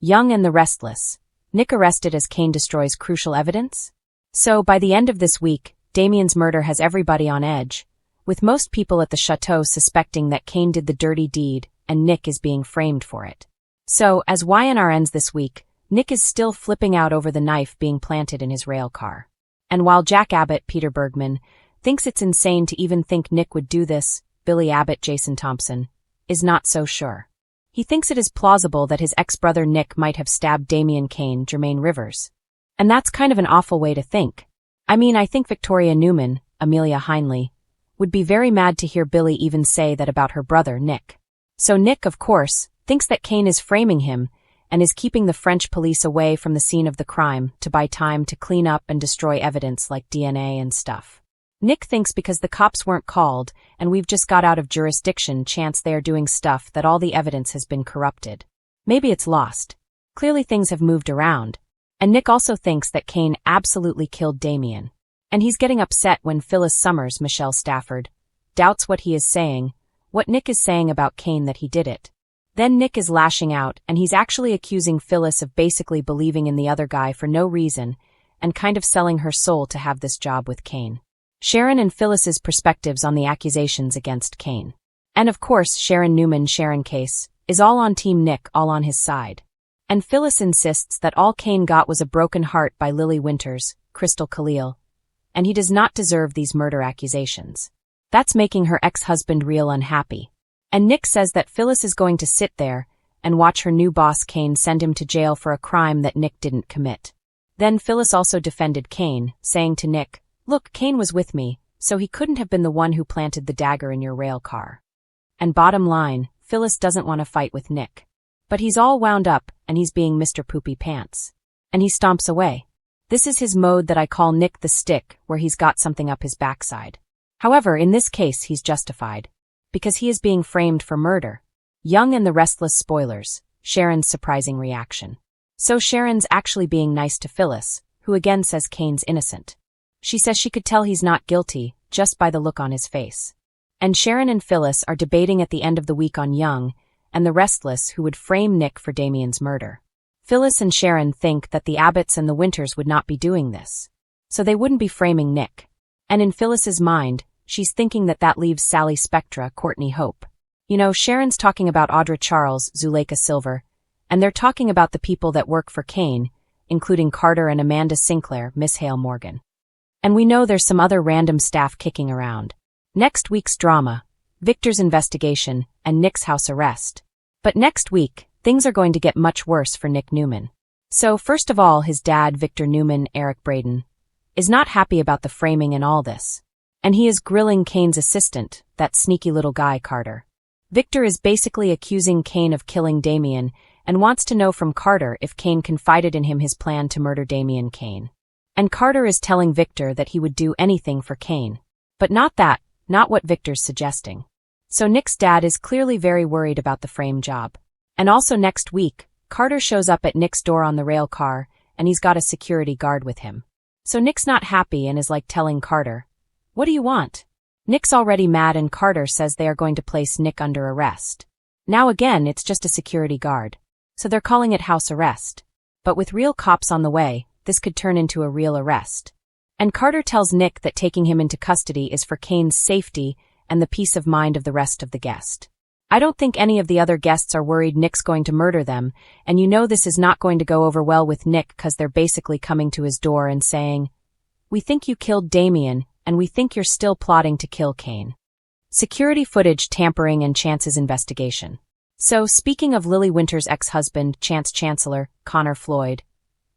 Young and the Restless. Nick arrested as Kane destroys crucial evidence? So, by the end of this week, Damien's murder has everybody on edge, with most people at the chateau suspecting that Kane did the dirty deed and Nick is being framed for it. So, as YandR ends this week, Nick is still flipping out over the knife being planted in his rail car. And while Jack Abbott, Peter Bergman, thinks it's insane to even think Nick would do this, Billy Abbott, Jason Thompson, is not so sure. He thinks it is plausible that his ex-brother Nick might have stabbed Damien Kane, Jermaine Rivers. And that's kind of an awful way to think. I mean, I think Victoria Newman, Amelia Heinley, would be very mad to hear Billy even say that about her brother, Nick. So Nick, of course, thinks that Kane is framing him and is keeping the French police away from the scene of the crime to buy time to clean up and destroy evidence like DNA and stuff. Nick thinks because the cops weren't called and we've just got out of jurisdiction, chance they are doing stuff that all the evidence has been corrupted. Maybe it's lost. Clearly things have moved around. And Nick also thinks that Kane absolutely killed Damien. And he's getting upset when Phyllis Summers, Michelle Stafford, doubts what he is saying, what Nick is saying about Kane that he did it. Then Nick is lashing out and he's actually accusing Phyllis of basically believing in the other guy for no reason and kind of selling her soul to have this job with Kane. Sharon and Phyllis's perspectives on the accusations against Kane. And of course Sharon Newman, Sharon case, is all on Team Nick, all on his side. And Phyllis insists that all Kane got was a broken heart by Lily Winters, Crystal Khalil, and he does not deserve these murder accusations. That's making her ex-husband real unhappy. And Nick says that Phyllis is going to sit there and watch her new boss Kane send him to jail for a crime that Nick didn't commit. Then Phyllis also defended Kane, saying to Nick, "Look, Kane was with me, so he couldn't have been the one who planted the dagger in your rail car." And bottom line, Phyllis doesn't want to fight with Nick. But he's all wound up, and he's being Mr. Poopy Pants. And he stomps away. This is his mode that I call Nick the Stick, where he's got something up his backside. However, in this case he's justified. Because he is being framed for murder. Young and the Restless spoilers, Sharon's surprising reaction. So Sharon's actually being nice to Phyllis, who again says Kane's innocent. She says she could tell he's not guilty, just by the look on his face. And Sharon and Phyllis are debating at the end of the week on Young and the Restless who would frame Nick for Damien's murder. Phyllis and Sharon think that the Abbotts and the Winters would not be doing this. So they wouldn't be framing Nick. And in Phyllis's mind, she's thinking that that leaves Sally Spectra, Courtney Hope. You know, Sharon's talking about Audra Charles, Zuleika Silver, and they're talking about the people that work for Kane, including Carter and Amanda Sinclair, Miss Hale Morgan. And we know there's some other random staff kicking around. Next week's drama, Victor's investigation, and Nick's house arrest. But next week, things are going to get much worse for Nick Newman. So first of all, his dad, Victor Newman, Eric Braden, is not happy about the framing and all this. And he is grilling Kane's assistant, that sneaky little guy Carter. Victor is basically accusing Kane of killing Damien and wants to know from Carter if Kane confided in him his plan to murder Damien Kane. And Carter is telling Victor that he would do anything for Kane. But not what Victor's suggesting. So Nick's dad is clearly very worried about the frame job. And also next week, Carter shows up at Nick's door on the rail car, and he's got a security guard with him. So Nick's not happy and is like telling Carter, "What do you want?" Nick's already mad and Carter says they are going to place Nick under arrest. Now again, it's just a security guard. So they're calling it house arrest. But with real cops on the way, this could turn into a real arrest. And Carter tells Nick that taking him into custody is for Kane's safety and the peace of mind of the rest of the guests. I don't think any of the other guests are worried Nick's going to murder them, and you know this is not going to go over well with Nick because they're basically coming to his door and saying, "We think you killed Damien, and we think you're still plotting to kill Kane." Security footage tampering and Chance's investigation. So, speaking of Lily Winters' ex-husband, Chance Chancellor, Connor Floyd,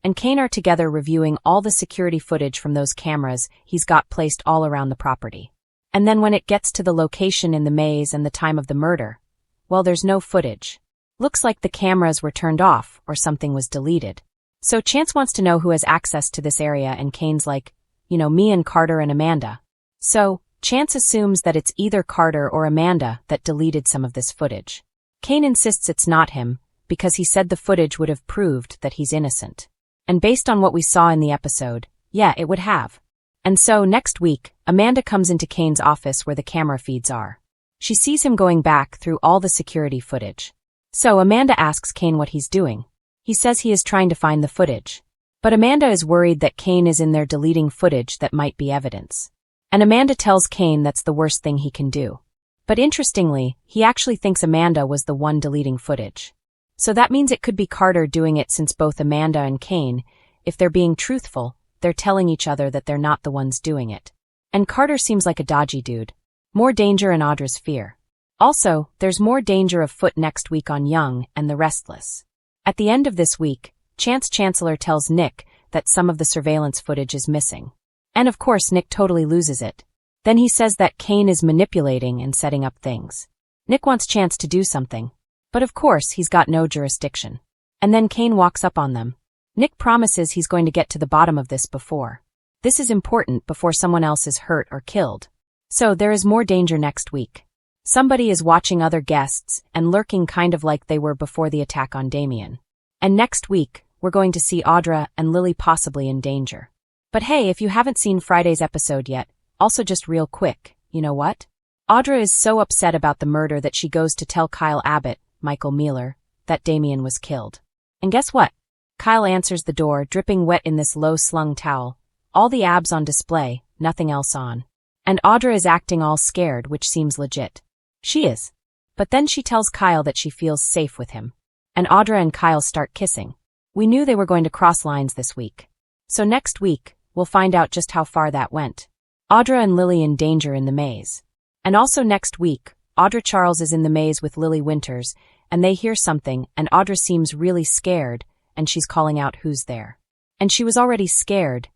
and Kane are together reviewing all the security footage from those cameras he's got placed all around the property. And then when it gets to the location in the maze and the time of the murder, well, there's no footage. Looks like the cameras were turned off or something was deleted. So Chance wants to know who has access to this area and Kane's like, me and Carter and Amanda. So, Chance assumes that it's either Carter or Amanda that deleted some of this footage. Kane insists it's not him, because he said the footage would have proved that he's innocent. And based on what we saw in the episode, yeah, it would have. And so, next week, Amanda comes into Kane's office where the camera feeds are. She sees him going back through all the security footage. So Amanda asks Kane what he's doing. He says he is trying to find the footage. But Amanda is worried that Kane is in there deleting footage that might be evidence. And Amanda tells Kane that's the worst thing he can do. But interestingly, he actually thinks Amanda was the one deleting footage. So that means it could be Carter doing it, since both Amanda and Kane, if they're being truthful, they're telling each other that they're not the ones doing it. And Carter seems like a dodgy dude. More danger in Audra's fear. Also, there's more danger afoot next week on Young and the Restless. At the end of this week, Chance Chancellor tells Nick that some of the surveillance footage is missing. And of course Nick totally loses it. Then he says that Kane is manipulating and setting up things. Nick wants Chance to do something. But of course he's got no jurisdiction. And then Kane walks up on them. Nick promises he's going to get to the bottom of this before. This is important before someone else is hurt or killed. So there is more danger next week. Somebody is watching other guests and lurking, kind of like they were before the attack on Damien. And next week, we're going to see Audra and Lily possibly in danger. But hey, if you haven't seen Friday's episode yet, also just real quick, you know what? Audra is so upset about the murder that she goes to tell Kyle Abbott, Michael Mealer, that Damien was killed. And guess what? Kyle answers the door, dripping wet in this low-slung towel. All the abs on display, nothing else on. And Audra is acting all scared, which seems legit. She is. But then she tells Kyle that she feels safe with him. And Audra and Kyle start kissing. We knew they were going to cross lines this week. So next week, we'll find out just how far that went. Audra and Lily in danger in the maze. And also next week, Audra Charles is in the maze with Lily Winters, and they hear something, and Audra seems really scared, and she's calling out who's there. And she was already scared,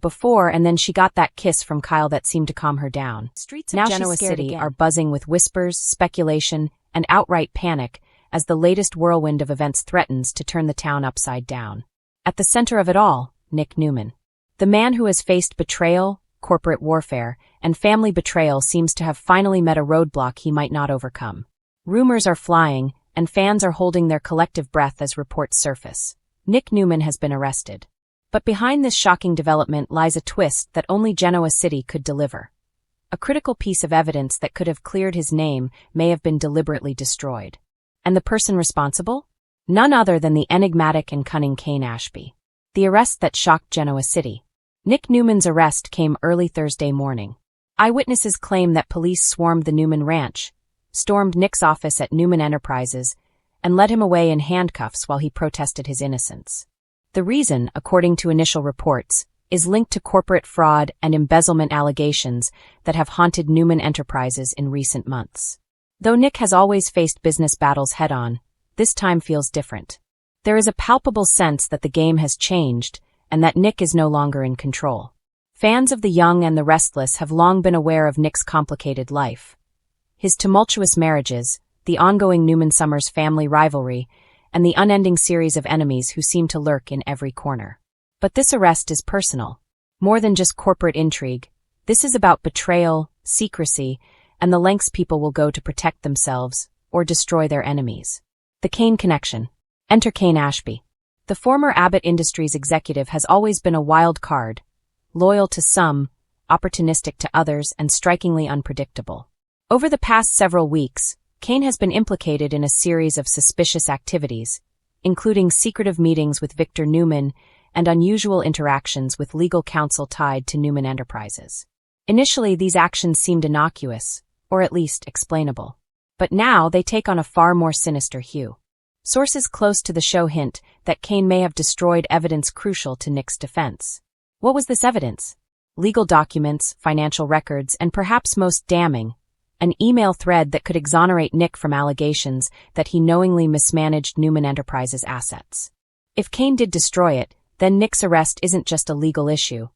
before, and then she got that kiss from Kyle that seemed to calm her down. Streets of Genoa City are buzzing with whispers, speculation, and outright panic as the latest whirlwind of events threatens to turn the town upside down. At the center of it all, Nick Newman. The man who has faced betrayal, corporate warfare, and family betrayal seems to have finally met a roadblock he might not overcome. Rumors are flying, and fans are holding their collective breath as reports surface. Nick Newman has been arrested. But behind this shocking development lies a twist that only Genoa City could deliver. A critical piece of evidence that could have cleared his name may have been deliberately destroyed. And the person responsible? None other than the enigmatic and cunning Kane Ashby. The arrest that shocked Genoa City. Nick Newman's arrest came early Thursday morning. Eyewitnesses claim that police swarmed the Newman ranch, stormed Nick's office at Newman Enterprises, and led him away in handcuffs while he protested his innocence. The reason, according to initial reports, is linked to corporate fraud and embezzlement allegations that have haunted Newman Enterprises in recent months. Though Nick has always faced business battles head-on, this time feels different. There is a palpable sense that the game has changed and that Nick is no longer in control. Fans of The Young and the Restless have long been aware of Nick's complicated life. His tumultuous marriages, the ongoing Newman-Summers family rivalry, and the unending series of enemies who seem to lurk in every corner. But this arrest is personal. More than just corporate intrigue, this is about betrayal, secrecy, and the lengths people will go to protect themselves or destroy their enemies. The Kane connection. Enter Kane Ashby. The former Abbott Industries executive has always been a wild card, loyal to some, opportunistic to others, and strikingly unpredictable. Over the past several weeks, Kane has been implicated in a series of suspicious activities, including secretive meetings with Victor Newman and unusual interactions with legal counsel tied to Newman Enterprises. Initially, these actions seemed innocuous, or at least explainable. But now they take on a far more sinister hue. Sources close to the show hint that Kane may have destroyed evidence crucial to Nick's defense. What was this evidence? Legal documents, financial records, and perhaps most damning, an email thread that could exonerate Nick from allegations that he knowingly mismanaged Newman Enterprises' assets. If Kane did destroy it, then Nick's arrest isn't just a legal issue.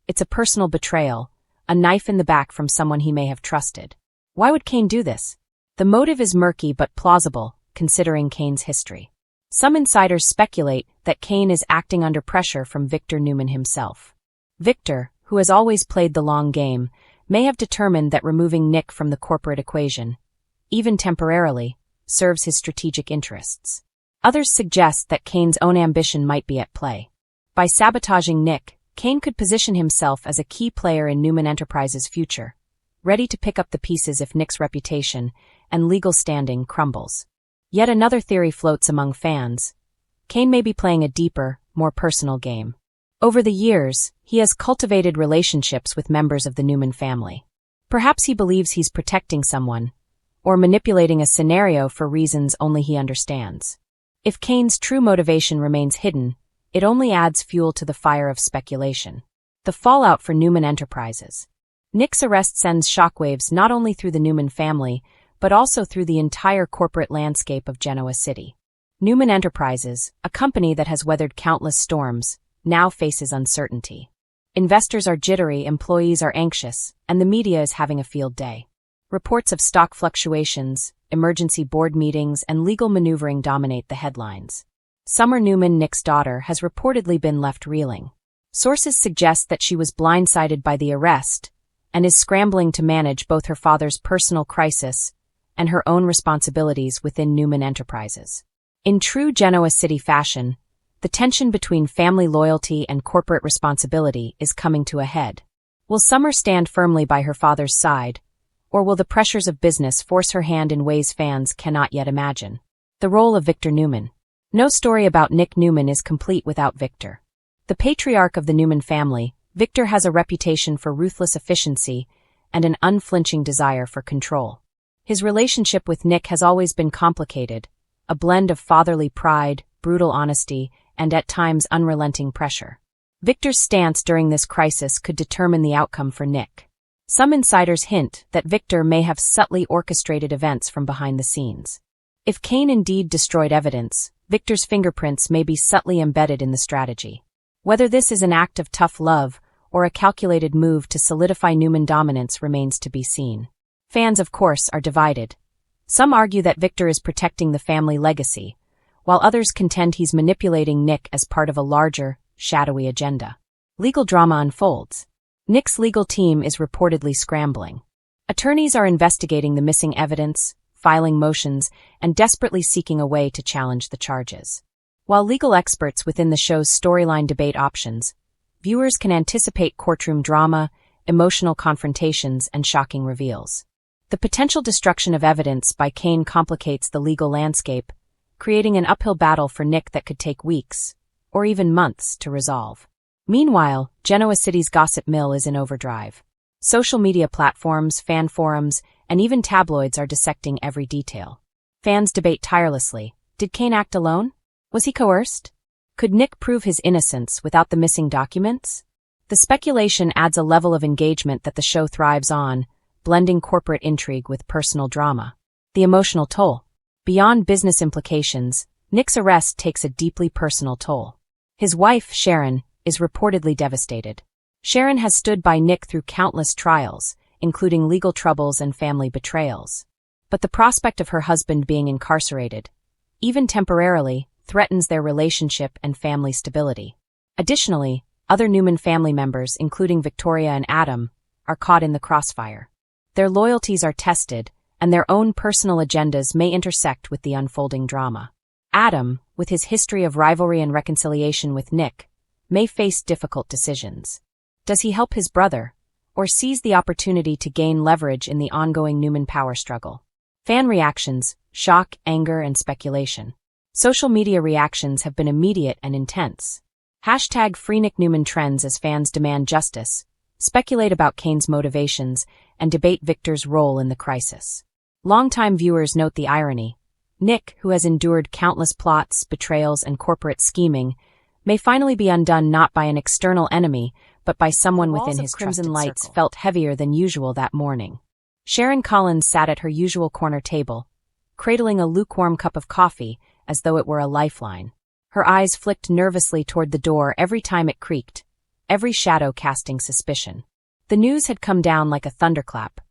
It's a personal betrayal, a knife in the back from someone he may have trusted. Why would Kane do this? The motive is murky but plausible, considering Kane's history. Some insiders speculate that Kane is acting under pressure from Victor Newman himself. Victor, who has always played the long game, may have determined that removing Nick from the corporate equation, even temporarily, serves his strategic interests. Others suggest that Kane's own ambition might be at play. By sabotaging Nick, Kane could position himself as a key player in Newman Enterprises' future, ready to pick up the pieces if Nick's reputation and legal standing crumbles. Yet another theory floats among fans. Kane may be playing a deeper, more personal game. Over the years, he has cultivated relationships with members of the Newman family. Perhaps he believes he's protecting someone, or manipulating a scenario for reasons only he understands. If Kane's true motivation remains hidden, it only adds fuel to the fire of speculation. The fallout for Newman Enterprises. Nick's arrest sends shockwaves not only through the Newman family, but also through the entire corporate landscape of Genoa City. Newman Enterprises, a company that has weathered countless storms, now faces uncertainty. Investors are jittery, employees are anxious, and the media is having a field day. Reports of stock fluctuations, emergency board meetings, and legal maneuvering dominate the headlines. Summer Newman, Nick's daughter, has reportedly been left reeling. Sources suggest that she was blindsided by the arrest and is scrambling to manage both her father's personal crisis and her own responsibilities within Newman Enterprises. In true Genoa City fashion, the tension between family loyalty and corporate responsibility is coming to a head. Will Summer stand firmly by her father's side, or will the pressures of business force her hand in ways fans cannot yet imagine? The role of Victor Newman. No story about Nick Newman is complete without Victor. The patriarch of the Newman family, Victor has a reputation for ruthless efficiency and an unflinching desire for control. His relationship with Nick has always been complicated, a blend of fatherly pride, brutal honesty, and at times unrelenting pressure. Victor's stance during this crisis could determine the outcome for Nick. Some insiders hint that Victor may have subtly orchestrated events from behind the scenes. If Kane indeed destroyed evidence, Victor's fingerprints may be subtly embedded in the strategy. Whether this is an act of tough love or a calculated move to solidify Newman dominance remains to be seen. Fans, of course, are divided. Some argue that Victor is protecting the family legacy, while others contend he's manipulating Nick as part of a larger, shadowy agenda. Legal drama unfolds. Nick's legal team is reportedly scrambling. Attorneys are investigating the missing evidence, filing motions, and desperately seeking a way to challenge the charges. While legal experts within the show's storyline debate options, viewers can anticipate courtroom drama, emotional confrontations, and shocking reveals. The potential destruction of evidence by Kane complicates the legal landscape, creating an uphill battle for Nick that could take weeks, or even months, to resolve. Meanwhile, Genoa City's gossip mill is in overdrive. Social media platforms, fan forums, and even tabloids are dissecting every detail. Fans debate tirelessly. Did Kane act alone? Was he coerced? Could Nick prove his innocence without the missing documents? The speculation adds a level of engagement that the show thrives on, blending corporate intrigue with personal drama. The emotional toll. Beyond business implications, Nick's arrest takes a deeply personal toll. His wife, Sharon, is reportedly devastated. Sharon has stood by Nick through countless trials, including legal troubles and family betrayals. But the prospect of her husband being incarcerated, even temporarily, threatens their relationship and family stability. Additionally, other Newman family members, including Victoria and Adam, are caught in the crossfire. Their loyalties are tested, and their own personal agendas may intersect with the unfolding drama. Adam, with his history of rivalry and reconciliation with Nick, may face difficult decisions. Does he help his brother, or seize the opportunity to gain leverage in the ongoing Newman power struggle? Fan reactions, shock, anger, and speculation. Social media reactions have been immediate and intense. #FreeNickNewman trends as fans demand justice, speculate about Kane's motivations, and debate Victor's role in the crisis. Longtime viewers note the irony. Nick, who has endured countless plots, betrayals, and corporate scheming, may finally be undone not by an external enemy, but by someone within his Crimson Lights felt heavier than usual that morning. Sharon Collins sat at her usual corner table, cradling a lukewarm cup of coffee as though it were a lifeline. Her eyes flicked nervously toward the door every time it creaked, every shadow casting suspicion. The news had come down like a thunderclap.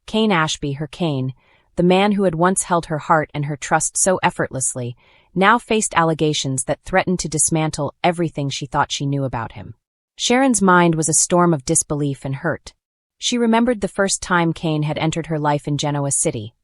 Kane Ashby, her Kane, the man who had once held her heart and her trust so effortlessly, now faced allegations that threatened to dismantle everything she thought she knew about him. Sharon's mind was a storm of disbelief and hurt. She remembered the first time Kane had entered her life in Genoa City,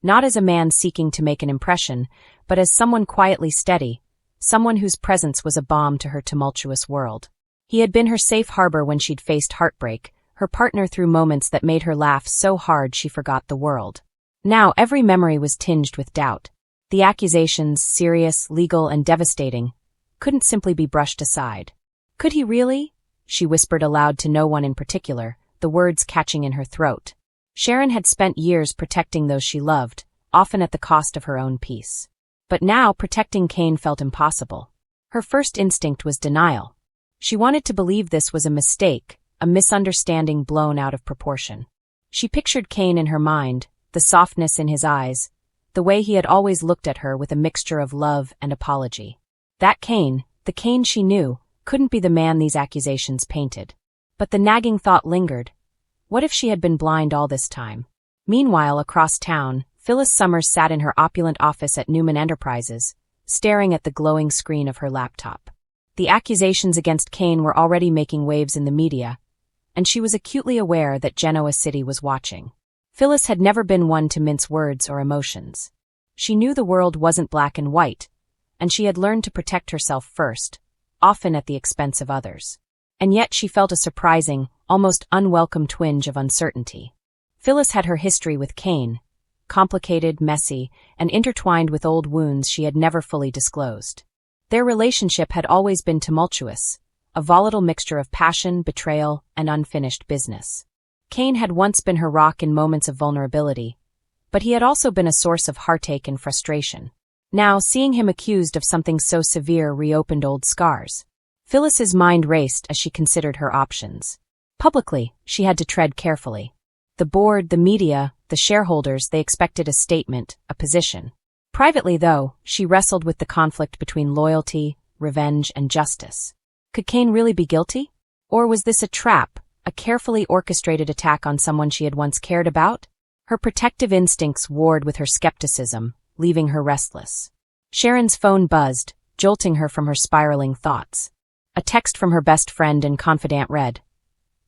not as a man seeking to make an impression, but as someone quietly steady, someone whose presence was a balm to her tumultuous world. He had been her safe harbor when she'd faced heartbreak, her partner through moments that made her laugh so hard she forgot the world. Now every memory was tinged with doubt. The accusations, serious, legal, and devastating, couldn't simply be brushed aside. Could he really? She whispered aloud to no one in particular, the words catching in her throat. Sharon had spent years protecting those she loved, often at the cost of her own peace. But now protecting Kane felt impossible. Her first instinct was denial. She wanted to believe this was a mistake, a misunderstanding blown out of proportion. She pictured Kane in her mind, the softness in his eyes, the way he had always looked at her with a mixture of love and apology. That Kane, the Kane she knew, couldn't be the man these accusations painted. But the nagging thought lingered. What if she had been blind all this time? Meanwhile, across town, Phyllis Summers sat in her opulent office at Newman Enterprises, staring at the glowing screen of her laptop. The accusations against Kane were already making waves in the media, and she was acutely aware that Genoa City was watching. Phyllis had never been one to mince words or emotions. She knew the world wasn't black and white, and she had learned to protect herself first, often at the expense of others. And yet she felt a surprising, almost unwelcome twinge of uncertainty. Phyllis had her history with Kane, complicated, messy, and intertwined with old wounds she had never fully disclosed. Their relationship had always been tumultuous, a volatile mixture of passion, betrayal, and unfinished business. Kane had once been her rock in moments of vulnerability, but he had also been a source of heartache and frustration. Now, seeing him accused of something so severe reopened old scars. Phyllis's mind raced as she considered her options. Publicly, she had to tread carefully. The board, the media, the shareholders, they expected a statement, a position. Privately, though, she wrestled with the conflict between loyalty, revenge, and justice. Could Kane really be guilty? Or was this a trap, a carefully orchestrated attack on someone she had once cared about? Her protective instincts warred with her skepticism, leaving her restless. Sharon's phone buzzed, jolting her from her spiraling thoughts. A text from her best friend and confidant read,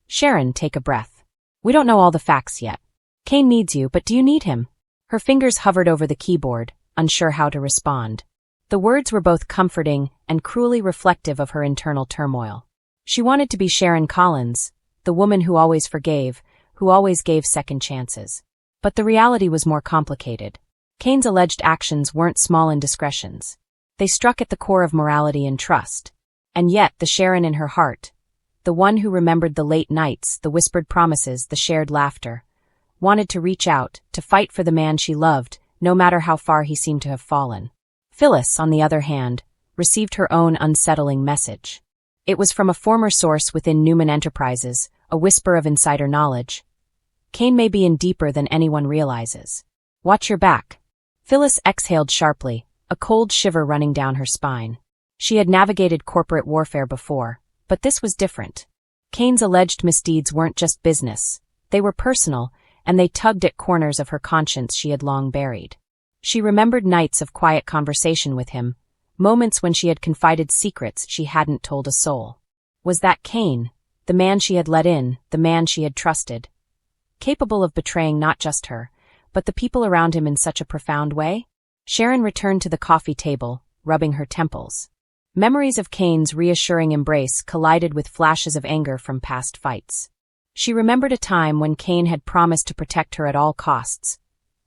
"Sharon, take a breath. We don't know all the facts yet. Kane needs you, but do you need him?" Her fingers hovered over the keyboard, unsure how to respond. The words were both comforting and cruelly reflective of her internal turmoil. She wanted to be Sharon Collins, the woman who always forgave, who always gave second chances. But the reality was more complicated. Kane's alleged actions weren't small indiscretions. They struck at the core of morality and trust. And yet, the Sharon in her heart, the one who remembered the late nights, the whispered promises, the shared laughter, wanted to reach out, to fight for the man she loved, no matter how far he seemed to have fallen. Phyllis, on the other hand, received her own unsettling message. It was from a former source within Newman Enterprises, a whisper of insider knowledge. Kane may be in deeper than anyone realizes. Watch your back. Phyllis exhaled sharply, a cold shiver running down her spine. She had navigated corporate warfare before, but this was different. Kane's alleged misdeeds weren't just business. They were personal, and they tugged at corners of her conscience she had long buried. She remembered nights of quiet conversation with him, moments when she had confided secrets she hadn't told a soul. Was that Kane, the man she had let in, the man she had trusted, capable of betraying not just her, but the people around him in such a profound way? Sharon returned to the coffee table, rubbing her temples. Memories of Kane's reassuring embrace collided with flashes of anger from past fights. She remembered a time when Kane had promised to protect her at all costs,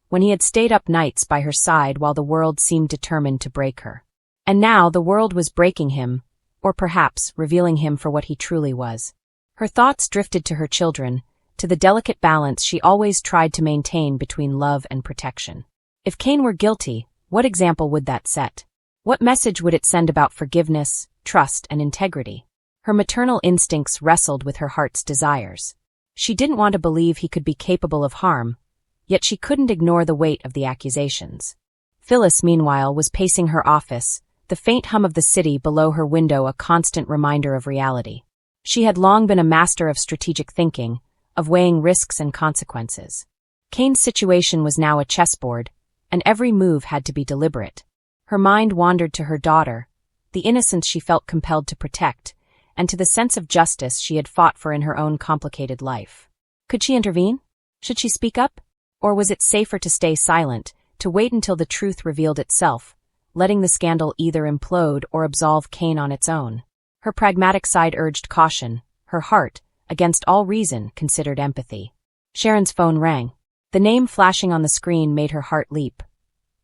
when he had stayed up nights by her side while the world seemed determined to break her. And now the world was breaking him, or perhaps revealing him for what he truly was. Her thoughts drifted to her children, to the delicate balance she always tried to maintain between love and protection. If Kane were guilty, what example would that set? What message would it send about forgiveness, trust, and integrity? Her maternal instincts wrestled with her heart's desires. She didn't want to believe he could be capable of harm, yet she couldn't ignore the weight of the accusations. Phyllis, meanwhile, was pacing her office, the faint hum of the city below her window a constant reminder of reality. She had long been a master of strategic thinking, of weighing risks and consequences. Kane's situation was now a chessboard, and every move had to be deliberate. Her mind wandered to her daughter, the innocence she felt compelled to protect, and to the sense of justice she had fought for in her own complicated life. Could she intervene? Should she speak up? Or was it safer to stay silent, to wait until the truth revealed itself, letting the scandal either implode or absolve Kane on its own? Her pragmatic side urged caution. Her heart, against all reason, considered empathy. Sharon's phone rang. The name flashing on the screen made her heart leap.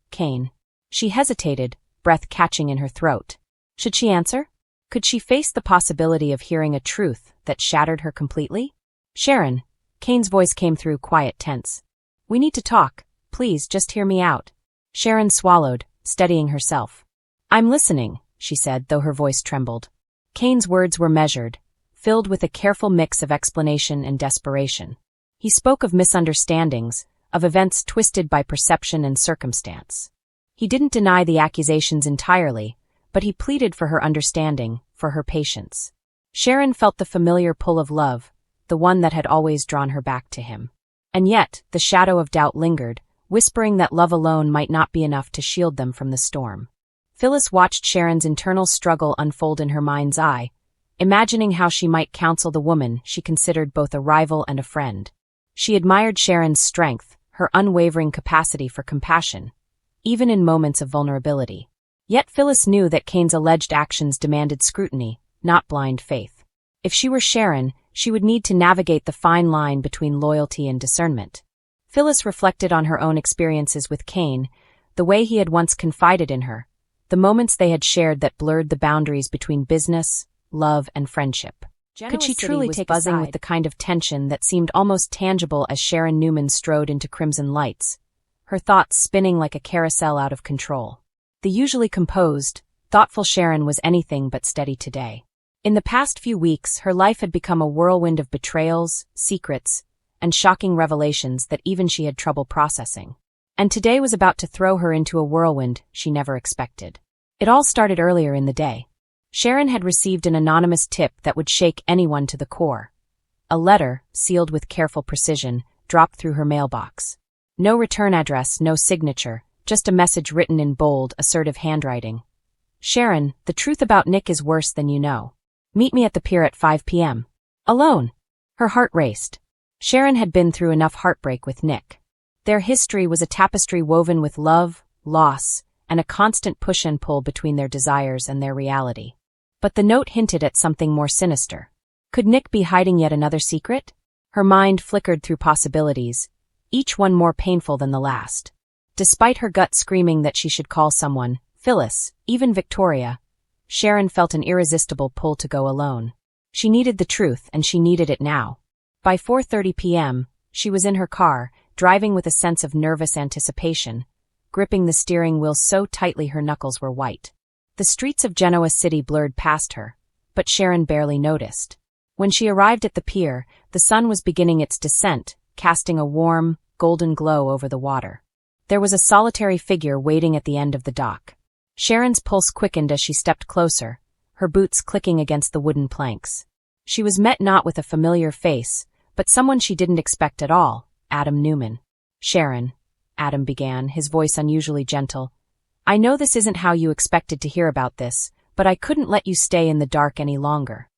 Kane. She hesitated, breath catching in her throat. Should she answer? Could she face the possibility of hearing a truth that shattered her completely? Sharon, Kane's voice came through quiet, tense. We need to talk. Please, just hear me out. Sharon swallowed, steadying herself. I'm listening, she said, though her voice trembled. Kane's words were measured, filled with a careful mix of explanation and desperation. He spoke of misunderstandings, of events twisted by perception and circumstance. He didn't deny the accusations entirely, but he pleaded for her understanding, for her patience. Sharon felt the familiar pull of love, the one that had always drawn her back to him. And yet, the shadow of doubt lingered, whispering that love alone might not be enough to shield them from the storm. Phyllis watched Sharon's internal struggle unfold in her mind's eye, imagining how she might counsel the woman she considered both a rival and a friend. She admired Sharon's strength, her unwavering capacity for compassion, even in moments of vulnerability. Yet Phyllis knew that Kane's alleged actions demanded scrutiny, not blind faith. If she were Sharon, she would need to navigate the fine line between loyalty and discernment. Phyllis reflected on her own experiences with Kane, the way he had once confided in her, the moments they had shared that blurred the boundaries between business, love, and friendship. Could she truly take buzzing with the kind of tension that seemed almost tangible as Sharon Newman strode into Crimson Lights, her thoughts spinning like a carousel out of control. The usually composed, thoughtful Sharon was anything but steady today. In the past few weeks, her life had become a whirlwind of betrayals, secrets, and shocking revelations that even she had trouble processing. And today was about to throw her into a whirlwind she never expected. It all started earlier in the day. Sharon had received an anonymous tip that would shake anyone to the core. A letter, sealed with careful precision, dropped through her mailbox. No return address, no signature, just a message written in bold, assertive handwriting. Sharon, the truth about Nick is worse than you know. Meet me at the pier at 5 p.m. Alone. Her heart raced. Sharon had been through enough heartbreak with Nick. Their history was a tapestry woven with love, loss, and a constant push and pull between their desires and their reality. But the note hinted at something more sinister. Could Nick be hiding yet another secret? Her mind flickered through possibilities, each one more painful than the last. Despite her gut screaming that she should call someone, Phyllis, even Victoria, Sharon felt an irresistible pull to go alone. She needed the truth, and she needed it now. By 4:30 p.m., she was in her car, driving with a sense of nervous anticipation, gripping the steering wheel so tightly her knuckles were white. The streets of Genoa City blurred past her, but Sharon barely noticed. When she arrived at the pier, the sun was beginning its descent, casting a warm, golden glow over the water. There was a solitary figure waiting at the end of the dock. Sharon's pulse quickened as she stepped closer, her boots clicking against the wooden planks. She was met not with a familiar face, but someone she didn't expect at all, Adam Newman. Sharon, Adam began, his voice unusually gentle. I know this isn't how you expected to hear about this, but I couldn't let you stay in the dark any longer.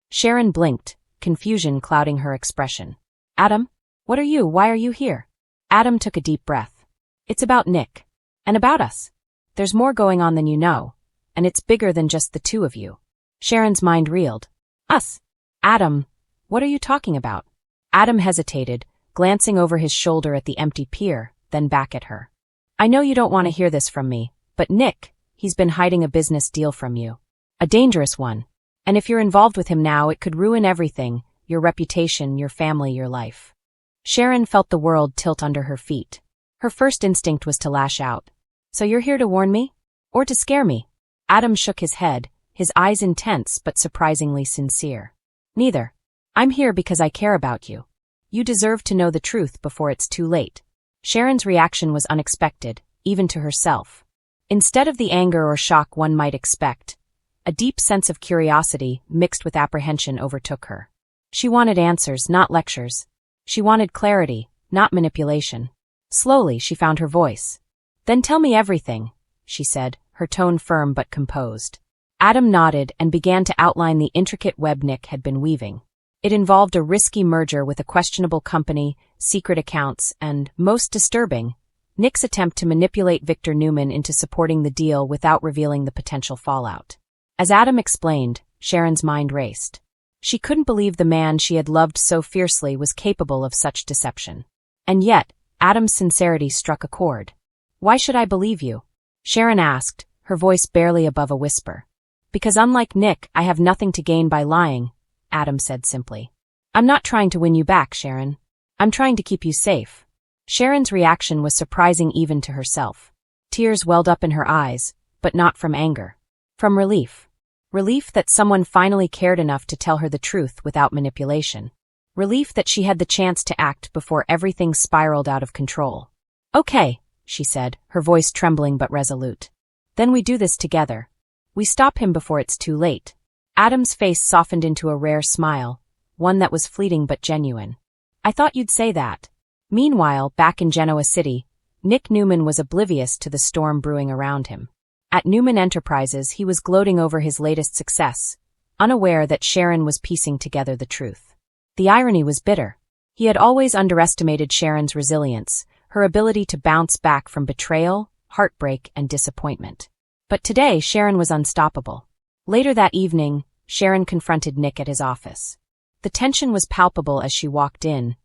Sharon blinked, confusion clouding her expression. Adam? What are you? Why are you here? Adam took a deep breath. It's about Nick. And about us. There's more going on than you know, and it's bigger than just the two of you. Sharon's mind reeled. Us? Adam, what are you talking about? Adam hesitated, glancing over his shoulder at the empty pier, then back at her. I know you don't want to hear this from me, but Nick, he's been hiding a business deal from you. A dangerous one. And if you're involved with him now, it could ruin everything, your reputation, your family, your life. Sharon felt the world tilt under her feet. Her first instinct was to lash out. So you're here to warn me? Or to scare me? Adam shook his head, his eyes intense but surprisingly sincere. Neither. I'm here because I care about you. You deserve to know the truth before it's too late. Sharon's reaction was unexpected, even to herself. Instead of the anger or shock one might expect, a deep sense of curiosity mixed with apprehension overtook her. She wanted answers, not lectures. She wanted clarity, not manipulation. Slowly, she found her voice. Then tell me everything, she said, her tone firm but composed. Adam nodded and began to outline the intricate web Nick had been weaving. It involved a risky merger with a questionable company, secret accounts, and, most disturbing, Nick's attempt to manipulate Victor Newman into supporting the deal without revealing the potential fallout. As Adam explained, Sharon's mind raced. She couldn't believe the man she had loved so fiercely was capable of such deception. And yet, Adam's sincerity struck a chord. Why should I believe you? Sharon asked, her voice barely above a whisper. Because unlike Nick, I have nothing to gain by lying, Adam said simply. I'm not trying to win you back, Sharon. I'm trying to keep you safe. Sharon's reaction was surprising even to herself. Tears welled up in her eyes, but not from anger. From relief. Relief that someone finally cared enough to tell her the truth without manipulation. Relief that she had the chance to act before everything spiraled out of control. Okay, she said, her voice trembling but resolute. Then we do this together. We stop him before it's too late. Adam's face softened into a rare smile, one that was fleeting but genuine. I thought you'd say that. Meanwhile, back in Genoa City, Nick Newman was oblivious to the storm brewing around him. At Newman Enterprises, he was gloating over his latest success, unaware that Sharon was piecing together the truth. The irony was bitter. He had always underestimated Sharon's resilience, her ability to bounce back from betrayal, heartbreak, and disappointment. But today, Sharon was unstoppable. Later that evening, Sharon confronted Nick at his office. The tension was palpable as she walked in,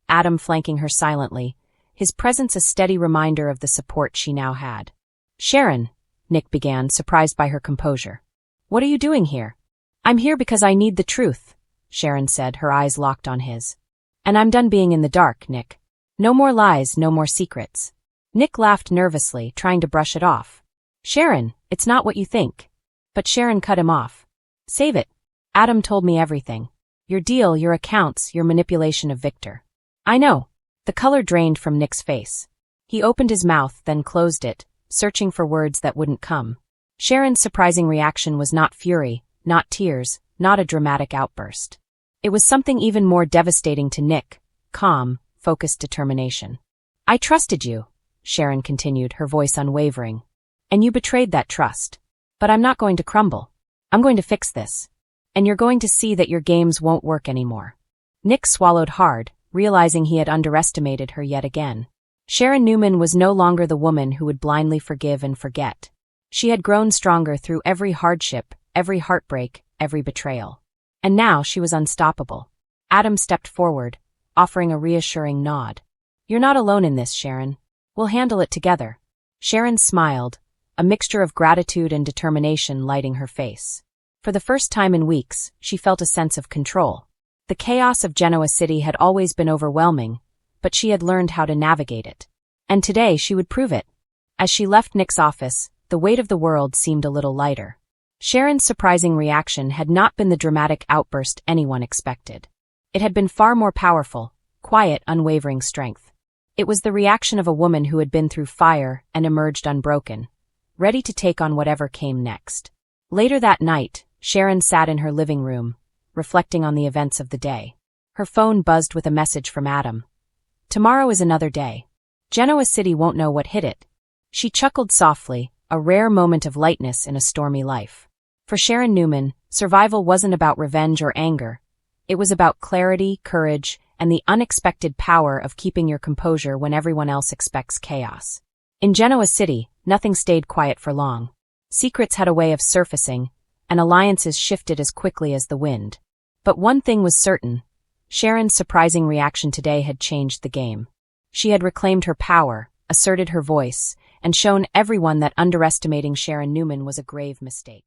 Adam flanking her silently, his presence a steady reminder of the support she now had. Sharon, Nick began, surprised by her composure. What are you doing here? I'm here because I need the truth, Sharon said, her eyes locked on his. And I'm done being in the dark, Nick. No more lies, no more secrets. Nick laughed nervously, trying to brush it off. Sharon, it's not what you think. But Sharon cut him off. Save it. Adam told me everything. Your deal, your accounts, your manipulation of Victor. I know. The color drained from Nick's face. He opened his mouth, then closed it, searching for words that wouldn't come. Sharon's surprising reaction was not fury, not tears, not a dramatic outburst. It was something even more devastating to Nick, calm, focused determination. I trusted you, Sharon continued, her voice unwavering. And you betrayed that trust. But I'm not going to crumble. I'm going to fix this. And you're going to see that your games won't work anymore. Nick swallowed hard, realizing he had underestimated her yet again. Sharon Newman was no longer the woman who would blindly forgive and forget. She had grown stronger through every hardship, every heartbreak, every betrayal. And now she was unstoppable. Adam stepped forward, offering a reassuring nod. You're not alone in this, Sharon. We'll handle it together. Sharon smiled, a mixture of gratitude and determination lighting her face. For the first time in weeks, she felt a sense of control. The chaos of Genoa City had always been overwhelming, but she had learned how to navigate it. And today she would prove it. As she left Nick's office, the weight of the world seemed a little lighter. Sharon's surprising reaction had not been the dramatic outburst anyone expected. It had been far more powerful, quiet, unwavering strength. It was the reaction of a woman who had been through fire and emerged unbroken, ready to take on whatever came next. Later that night, Sharon sat in her living room, reflecting on the events of the day. Her phone buzzed with a message from Adam. Tomorrow is another day. Genoa City won't know what hit it. She chuckled softly, a rare moment of lightness in a stormy life. For Sharon Newman, survival wasn't about revenge or anger. It was about clarity, courage, and the unexpected power of keeping your composure when everyone else expects chaos. In Genoa City, nothing stayed quiet for long. Secrets had a way of surfacing, and alliances shifted as quickly as the wind. But one thing was certain. Sharon's surprising reaction today had changed the game. She had reclaimed her power, asserted her voice, and shown everyone that underestimating Sharon Newman was a grave mistake.